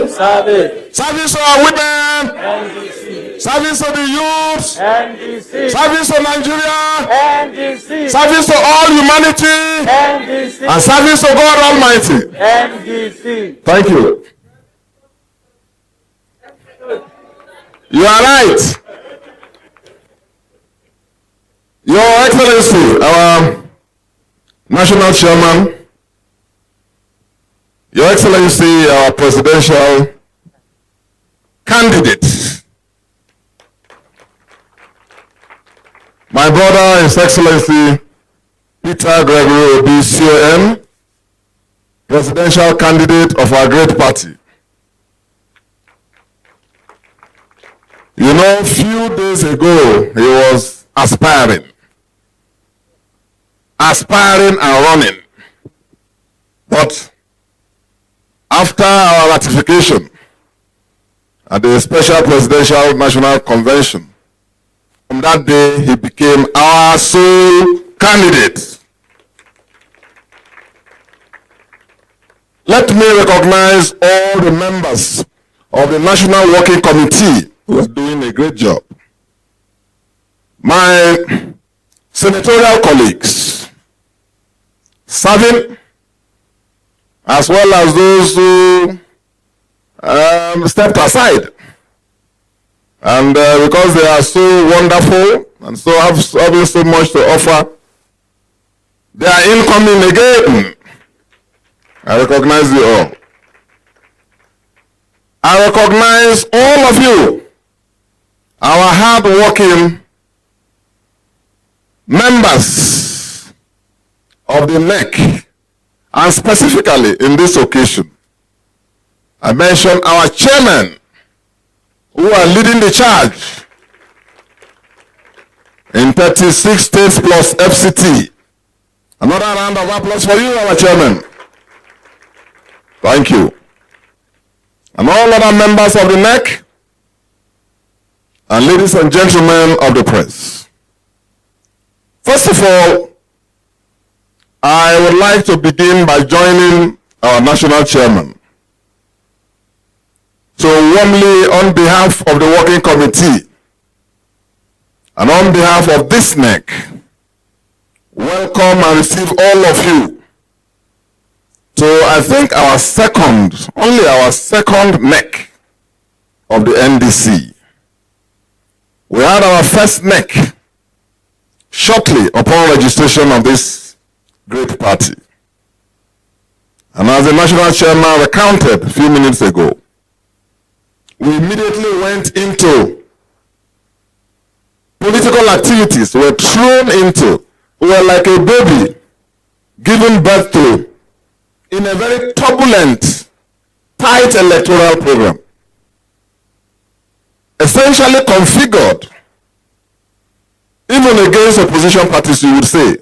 Service. Service to our women. NDC. Service to the youth. NDC. Service to Nigeria. NDC. Service to all humanity. NDC. And service to God Almighty. NDC. Thank you. You are right. Your Excellency, our National Chairman, Your Excellency, our presidential candidate, my brother, His Excellency Peter Gregory Obi, CON, presidential candidate of our great party. You know, a few days ago, he was aspiring and running. But after our ratification at the Special Presidential National Convention, from that day, he became our sole candidate. Let me recognize all the members of the National Working Committee who are doing a great job. My senatorial colleagues, serving, as well as those who stepped aside. And because they are so wonderful and so having so much to offer, they are incoming again. I recognize you all. I recognize all of you, our hard-working members of the NEC, and specifically in this occasion, I mention our chairmen who are leading the charge in 36 states plus FCT. Another round of applause for you, our chairman. Thank you. And all other members of the NEC, and ladies and gentlemen of the press. First of all, I would like to begin by joining our national chairman to warmly, on behalf of the working committee and on behalf of this NEC, welcome and receive all of you to, I think, only our second NEC of the NDC. We had our first NEC shortly upon registration of this great party. And as the national chairman recounted a few minutes ago, we immediately went into political activities. We were thrown into, we were like a baby given birth to in a very turbulent, tight electoral program. Essentially configured, even against opposition parties, you would say.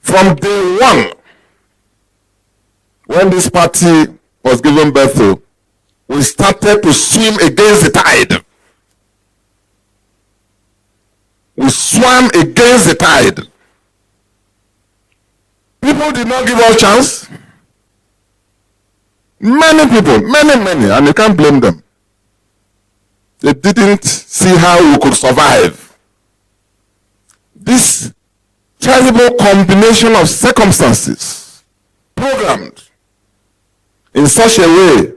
From day one, when this party was given birth to, we started to swim against the tide. We swam against the tide. People did not give us a chance. Many people, many, and you can't blame them. They didn't see how we could survive. This terrible combination of circumstances programmed in such a way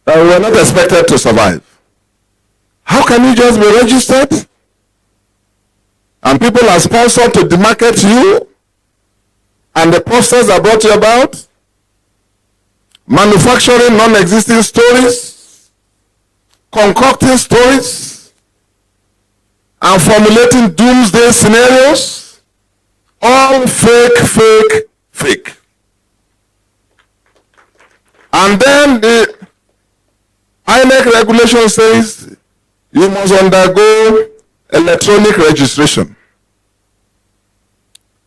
that we were not expected to survive. How can you just be registered and people are sponsored to demarket you and the process that brought you about, manufacturing non-existing stories, concocting stories, and formulating doomsday scenarios? All fake. And then the INEC regulation says you must undergo electronic registration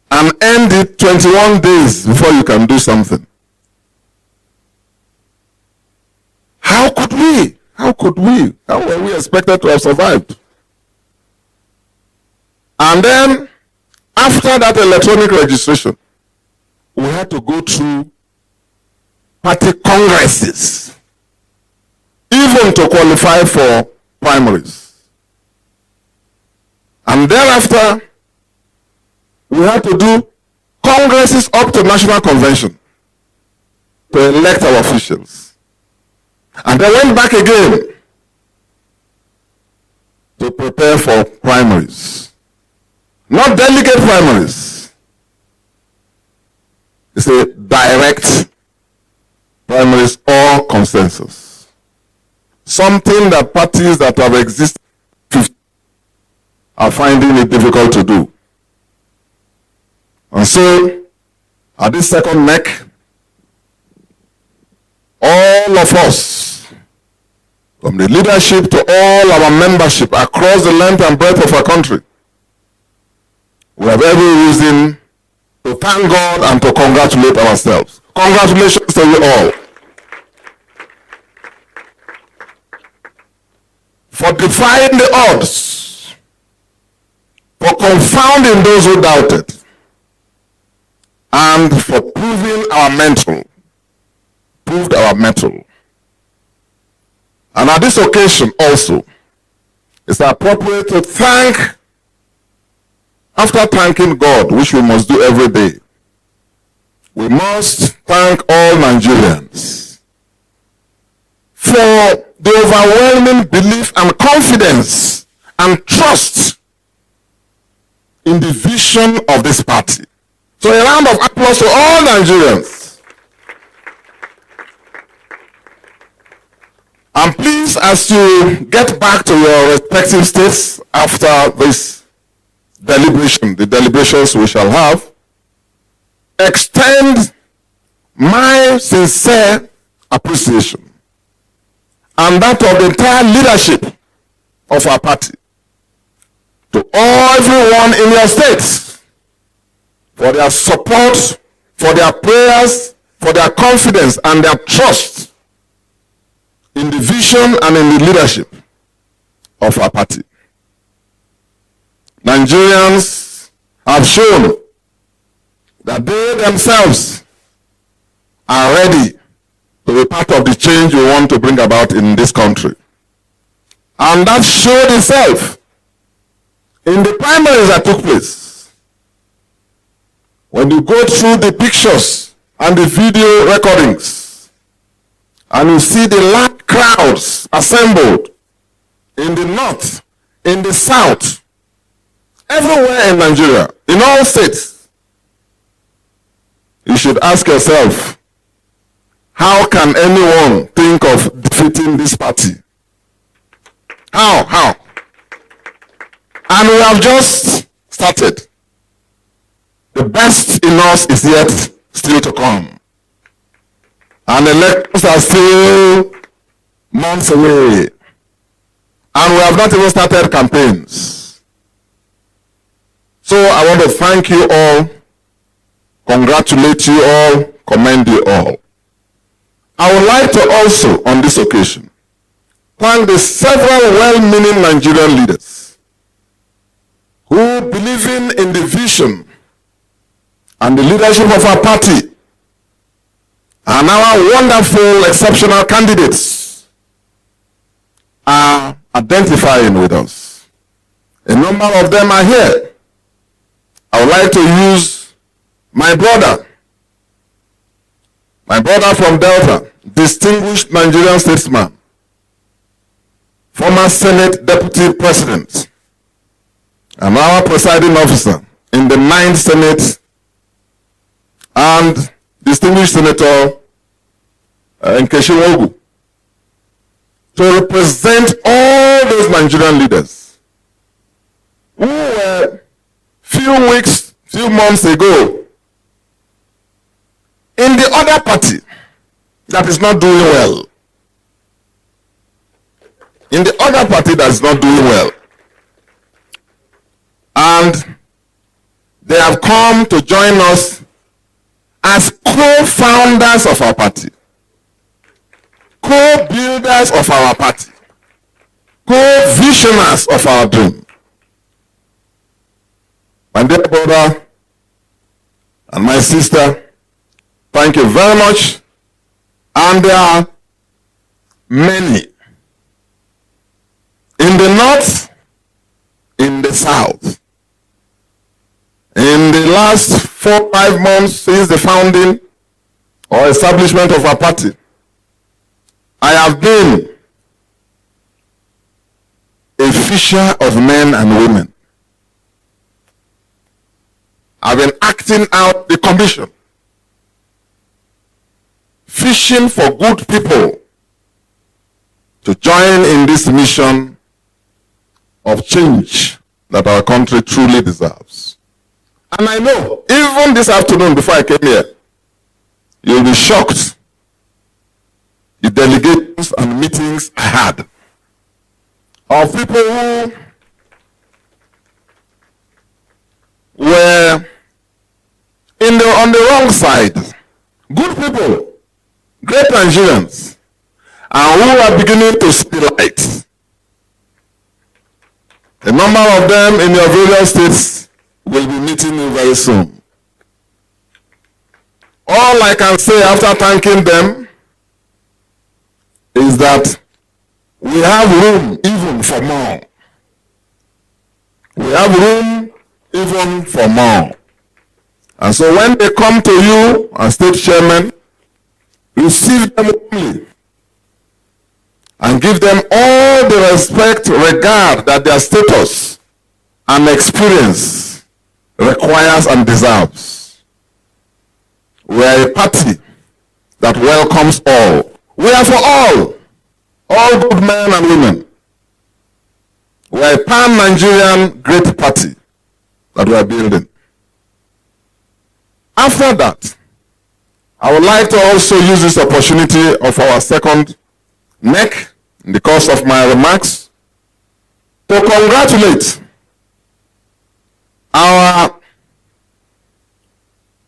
and end it 21 days before you can do something. How could we? How were we expected to have survived? And then, after that electronic registration, we had to go through party congresses, even to qualify for primaries. And thereafter, we had to do congresses up to national convention to elect our officials. And they went back again to prepare for primaries. Not delegate primaries. It's a direct primaries or consensus. Something that parties that have existed are finding it difficult to do. And so, at this second neck, all of us, from the leadership to all our membership across the length and breadth of our country, we have every reason to thank God and to congratulate ourselves. Congratulations to you all for defying the odds, for confounding those who doubted, and for proved our mettle. And at this occasion also, it's appropriate to thank, after thanking God, which we must do every day, we must thank all Nigerians for the overwhelming belief and confidence and trust in the vision of this party. So a round of applause to all Nigerians. And please, as you get back to your respective states after this deliberation, the deliberations we shall have, extend my sincere appreciation and that of the entire leadership of our party to everyone in your states for their support, for their prayers, for their confidence and their trust in the vision and in the leadership of our party. Nigerians have shown that they themselves are ready to be part of the change we want to bring about in this country. And that showed itself in the primaries that took place. When you go through the pictures and the video recordings, and you see the large crowds assembled in the north, in the south, everywhere in Nigeria, in all states, you should ask yourself, how can anyone think of defeating this party? How? And we have just started. The best in us is yet still to come. And elections are still months away. And we have not even started campaigns. So I want to thank you all, congratulate you all, commend you all. I would like to also, on this occasion, thank the several well-meaning Nigerian leaders who, believing in the vision and the leadership of our party, and our wonderful, exceptional candidates are identifying with us. A number of them are here. I would like to use my brother from Delta, distinguished Nigerian statesman, former Senate Deputy President, and our presiding officer in the 9th Senate, and distinguished Senator Nkeshiwogu, to represent all those Nigerian leaders who were few months ago in the other party that is not doing well. In the other party that is not doing well. And they have come to join us as co-founders of our party, co-builders of our party, co-visioners of our dream. My dear brother and my sister, thank you very much And there are many. In the north, in the south. In the last 4-5 months since the founding or establishment of our party, I have been a fisher of men and women. I've been acting out the commission, fishing for good people to join in this mission of change that our country truly deserves. And I know, even this afternoon before I came here, you'll be shocked the delegations and meetings I had of people who were on the wrong side. Good people, great Nigerians, and who are beginning to see light. A number of them in your various states will be meeting you very soon. All I can say after thanking them is that we have room even for more. We have room even for more. And so when they come to you as state chairman, receive them warmly and give them all the respect, regard that their status and experience requires and deserves. We are a party that welcomes all. We are for all good men and women. We are a pan-Nigerian great party that we are building. After that, I would like to also use this opportunity of our second NEC in the course of my remarks to congratulate our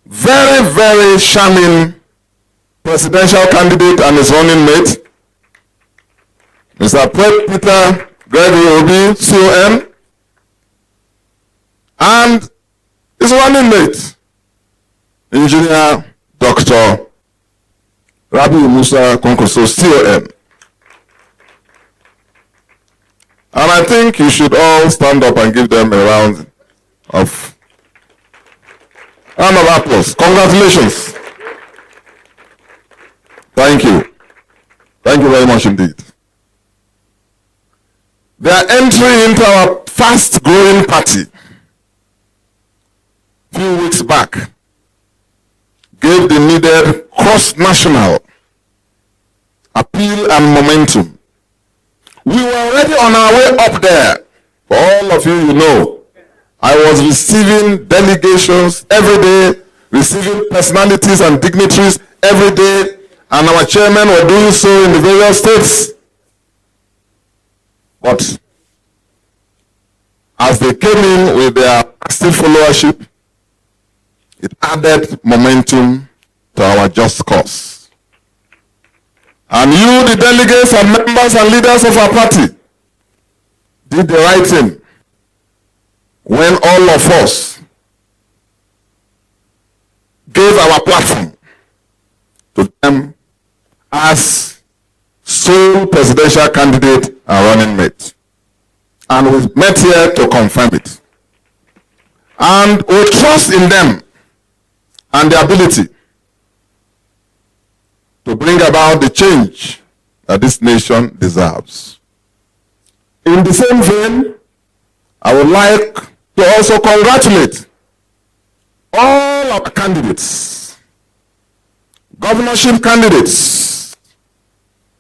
very, very charming presidential candidate and his running mate, Mr. Peter Gregory Obi, CON, and his running mate, Engineer Dr. Rabi Musa Konkoso, CON. And I think you should all stand up and give them a round of applause. Congratulations. Thank you. Thank you very much indeed. Their entry into our fast-growing party a few weeks back gave the needed cross-national appeal and momentum. We were already on our way up there. For all of you, you know, I was receiving delegations every day, receiving personalities and dignitaries every day, and our chairmen were doing so in the various states. But as they came in with their active followership, it added momentum to our just cause. And you, the delegates and members and leaders of our party, did the right thing when all of us gave our platform to them as sole presidential candidate and running mate. And we met here to confirm it. And we trust in them and their ability to bring about the change that this nation deserves. In the same vein, I would like to also congratulate all our candidates, governorship candidates.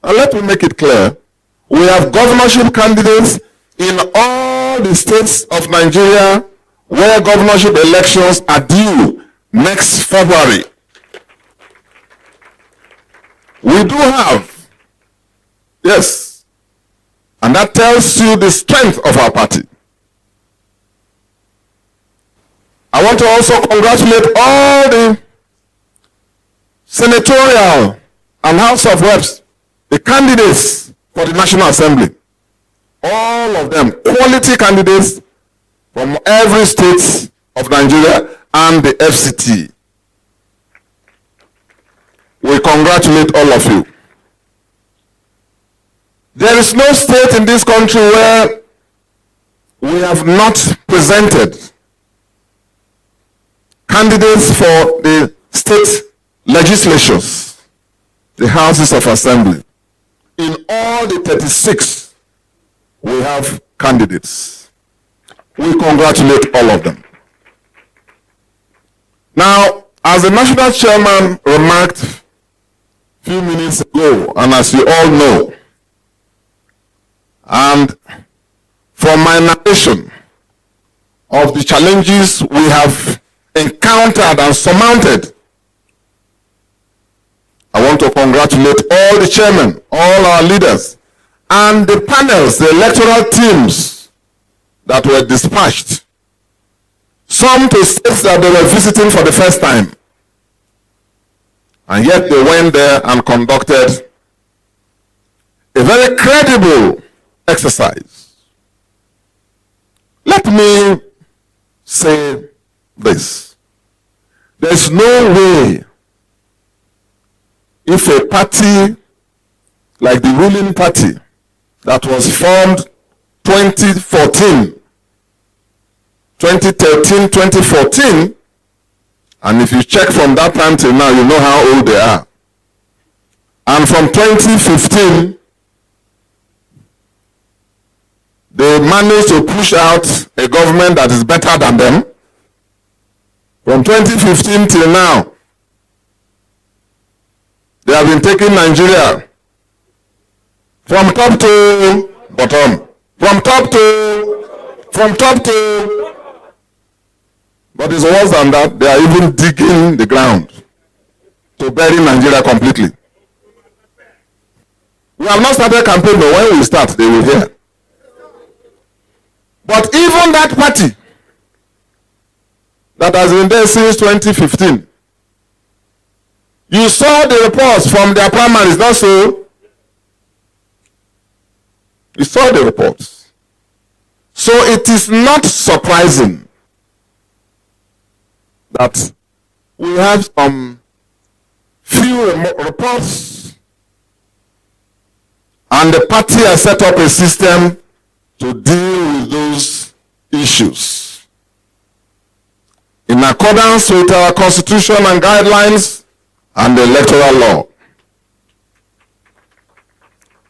And let me make it clear, we have governorship candidates in all the states of Nigeria where governorship elections are due next February. We do have, yes, and that tells you the strength of our party. I want to also congratulate all the senatorial and House of Reps, the candidates for the National Assembly. All of them, quality candidates from every state of Nigeria and the FCT. we congratulate all of you. There is no state in this country where we have not presented candidates for the state legislatures, the houses of assembly. In all the 36, we have candidates. We congratulate all of them. Now, as the national chairman remarked a few minutes ago, and as you all know, and from my narration of the challenges we have encountered and surmounted, I want to congratulate all the chairmen, all our leaders, and the panels, the electoral teams that were dispatched. Some to states that they were visiting for the first time. And yet they went there and conducted a very credible exercise. Let me say this. There is no way if a party like the ruling party that was formed 2013, 2014, and if you check from that time till now, you know how old they are. And from 2015, they managed to push out a government that is better than them. From 2015 till now, they have been taking Nigeria from top to bottom, from top to, but it's worse than that. They are even digging the ground to bury Nigeria completely. We have not started campaign, but when we start, they will hear. But even that party that has been there since 2015, you saw the reports from their primaries, not so? You saw the reports. So it is not surprising that we have some few reports, and the party has set up a system to deal with those issues in accordance with our constitution and guidelines and the electoral law.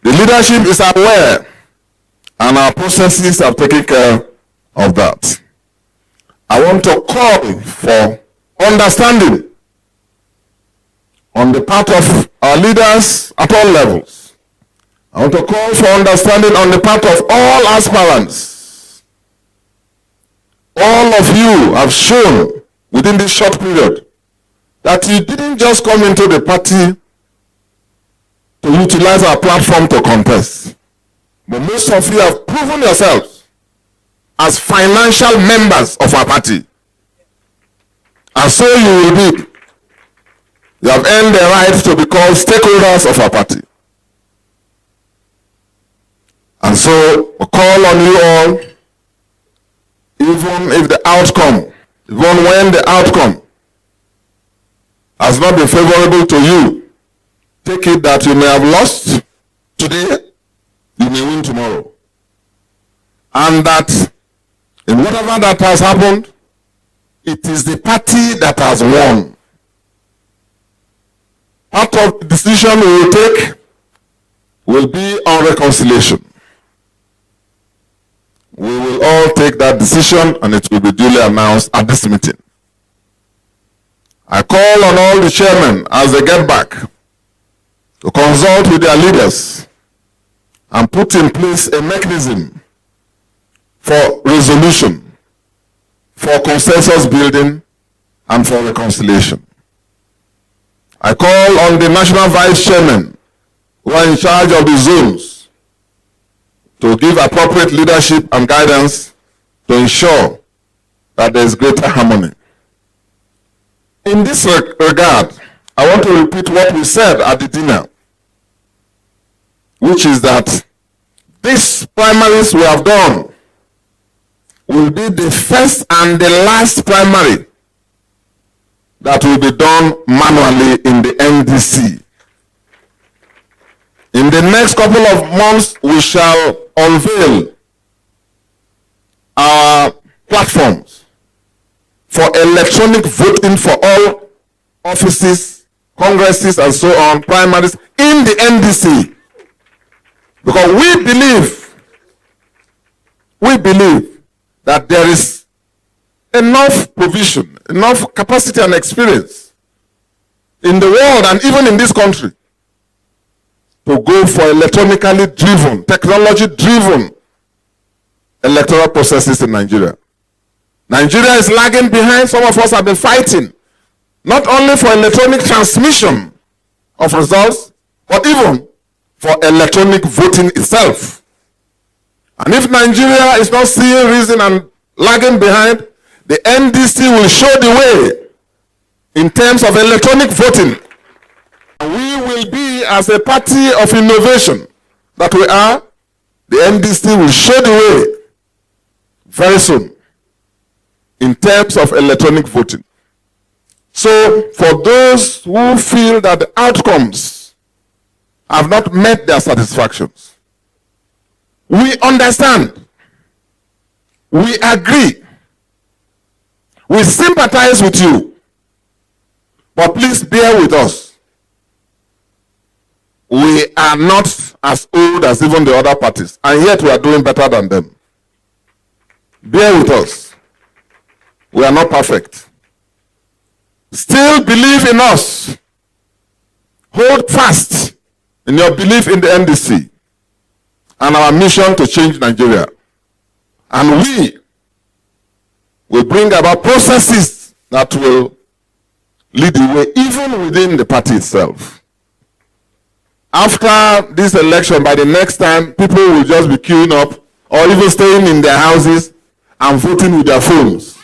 The leadership is aware, and our processes have taken care of that. I want to call for understanding on the part of our leaders at all levels. I want to call for understanding on the part of all aspirants. All of you have shown within this short period that you didn't just come into the party to utilize our platform to contest, but most of you have proven yourselves as financial members of our party. And so you will be. You have earned the right to be called stakeholders of our party. And so we call on you all, even if the outcome, even when the outcome has not been favorable to you, take it that you may have lost today, you may win tomorrow. And that in whatever that has happened, it is the party that has won. Part of the decision we will take will be on reconciliation. We will all take that decision, and it will be duly announced at this meeting. I call on all the chairmen as they get back to consult with their leaders and put in place a mechanism for resolution, for consensus building, and for reconciliation. I call on the national vice chairman who are in charge of the zones to give appropriate leadership and guidance to ensure that there is greater harmony. In this regard, I want to repeat what we said at the dinner, which is that these primaries we have done will be the first and the last primary that will be done manually in the NDC. In the next couple of months, we shall unveil our platforms for electronic voting for all offices, congresses, and so on, primaries in the NDC. Because we believe that there is enough provision, enough capacity and experience in the world and even in this country to go for electronically driven, technology-driven electoral processes in Nigeria. Nigeria is lagging behind. Some of us have been fighting, not only for electronic transmission of results, but even for electronic voting itself. And if Nigeria is not seeing reason and lagging behind, the NDC will show the way in terms of electronic voting. We will be, as a party of innovation that we are, the NDC will show the way very soon in terms of electronic voting. So, for those who feel that the outcomes have not met their satisfactions, we understand, we agree, we sympathize with you, but please bear with us. We are not as old as even the other parties, and yet we are doing better than them. Bear with us. We are not perfect. Still believe in us. Hold fast in your belief in the NDC and our mission to change Nigeria. And we will bring about processes that will lead the way even within the party itself. After this election, by the next time, people will just be queuing up or even staying in their houses and voting with their phones.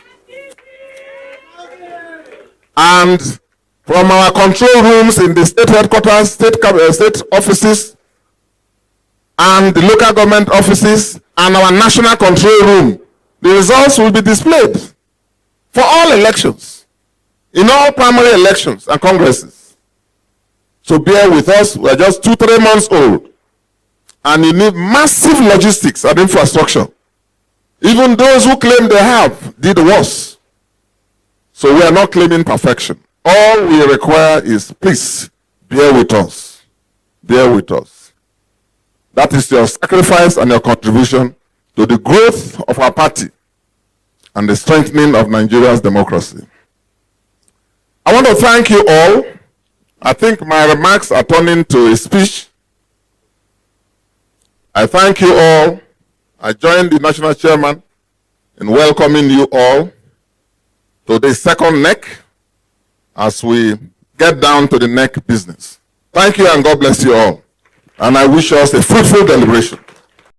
And from our control rooms in the state headquarters, state offices, and the local government offices, and our national control room, the results will be displayed for all elections, in all primary elections and congresses. So bear with us. We are just 2-3 months old. And you need massive logistics and infrastructure. Even those who claim they have did worse. So we are not claiming perfection. All we require is, please, bear with us. Bear with us. That is your sacrifice and your contribution to the growth of our party and the strengthening of Nigeria's democracy. I want to thank you all. I think my remarks are turning to a speech. I thank you all. I join the national chairman in welcoming you all to the second neck as we get down to the neck business. Thank you and God bless you all. And I wish us a fruitful deliberation.